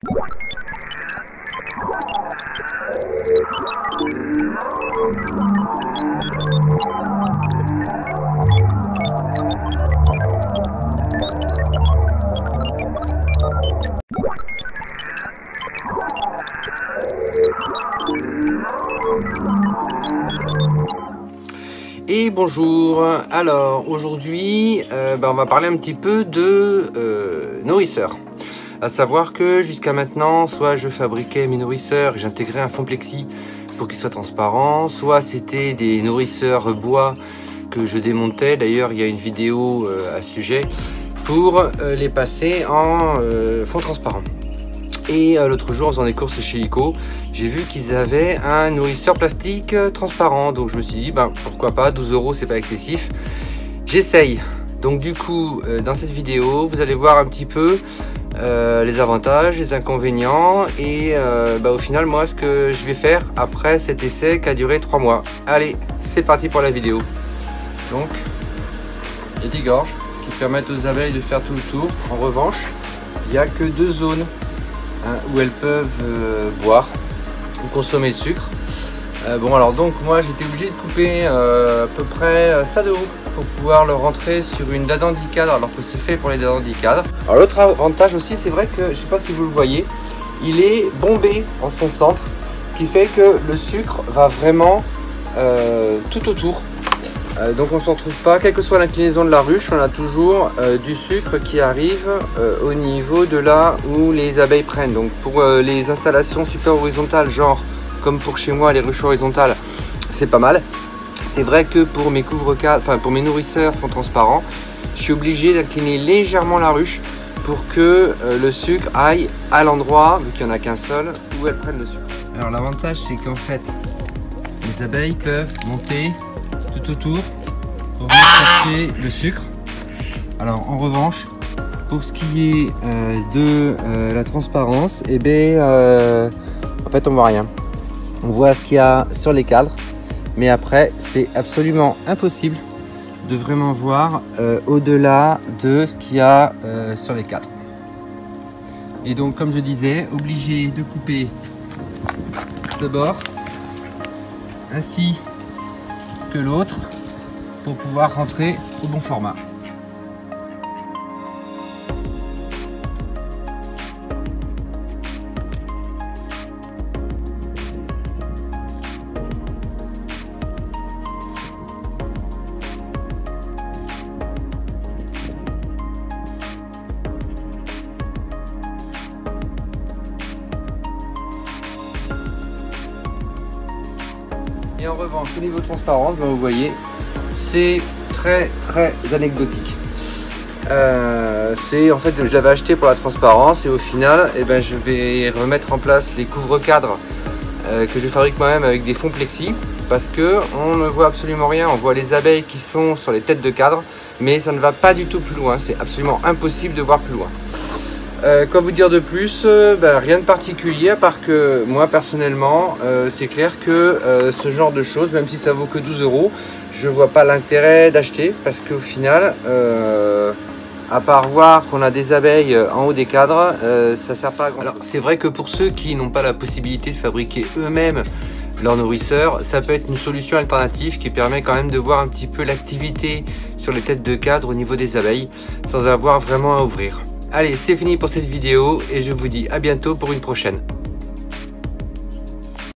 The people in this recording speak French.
Et bonjour, alors aujourd'hui on va parler un petit peu de nourrisseurs. À savoir que jusqu'à maintenant, soit je fabriquais mes nourrisseurs et j'intégrais un fond plexi pour qu'ils soient transparents, soit c'était des nourrisseurs bois que je démontais. D'ailleurs il y a une vidéo à ce sujet pour les passer en fond transparent. Et l'autre jour en faisant des courses chez Ico, j'ai vu qu'ils avaient un nourrisseur plastique transparent. Donc je me suis dit pourquoi pas, 12 € c'est pas excessif. J'essaye. Donc du coup dans cette vidéo vous allez voir un petit peu les avantages, les inconvénients et au final moi ce que je vais faire après cet essai qui a duré 3 mois. Allez, c'est parti pour la vidéo. Donc il y a des gorges qui permettent aux abeilles de faire tout le tour. En revanche, il n'y a que 2 zones où elles peuvent boire ou consommer le sucre. Alors donc moi j'étais obligé de couper à peu près ça de haut pour pouvoir le rentrer sur une dadandicadre alors que c'est fait pour les dadandicadres. Alors l'autre avantage aussi, c'est vrai que je sais pas si vous le voyez, il est bombé en son centre, ce qui fait que le sucre va vraiment tout autour. Donc on ne se retrouve pas, quelle que soit l'inclinaison de la ruche, on a toujours du sucre qui arrive au niveau de là où les abeilles prennent. Donc pour les installations super horizontales, genre comme pour chez moi les ruches horizontales, c'est pas mal. C'est vrai que pour mes couvre-cadres, pour mes nourrisseurs fond transparents, je suis obligé d'incliner légèrement la ruche pour que le sucre aille à l'endroit, vu qu'il n'y en a qu'un seul, où elles prennent le sucre. Alors l'avantage c'est qu'en fait les abeilles peuvent monter tout autour pour venir chercher le sucre. Alors en revanche, pour ce qui est de la transparence, en fait on voit rien. On voit ce qu'il y a sur les cadres, mais après c'est absolument impossible de vraiment voir au-delà de ce qu'il y a sur les cadres. Et donc comme je disais, obligé de couper ce bord ainsi que l'autre pour pouvoir rentrer au bon format. Et en revanche, au niveau transparence, vous voyez, c'est très anecdotique. En fait, je l'avais acheté pour la transparence et au final, je vais remettre en place les couvre-cadres que je fabrique moi-même avec des fonds plexi parce que on ne voit absolument rien. On voit les abeilles qui sont sur les têtes de cadre, mais ça ne va pas du tout plus loin. C'est absolument impossible de voir plus loin. Quoi vous dire de plus? Rien de particulier, à part que moi personnellement c'est clair que ce genre de choses, même si ça vaut que 12 €, je vois pas l'intérêt d'acheter parce qu'au final à part voir qu'on a des abeilles en haut des cadres, ça sert pas à grand chose. Alors c'est vrai que pour ceux qui n'ont pas la possibilité de fabriquer eux-mêmes leur nourrisseur, ça peut être une solution alternative qui permet quand même de voir un petit peu l'activité sur les têtes de cadre au niveau des abeilles sans avoir vraiment à ouvrir. Allez, c'est fini pour cette vidéo et je vous dis à bientôt pour une prochaine.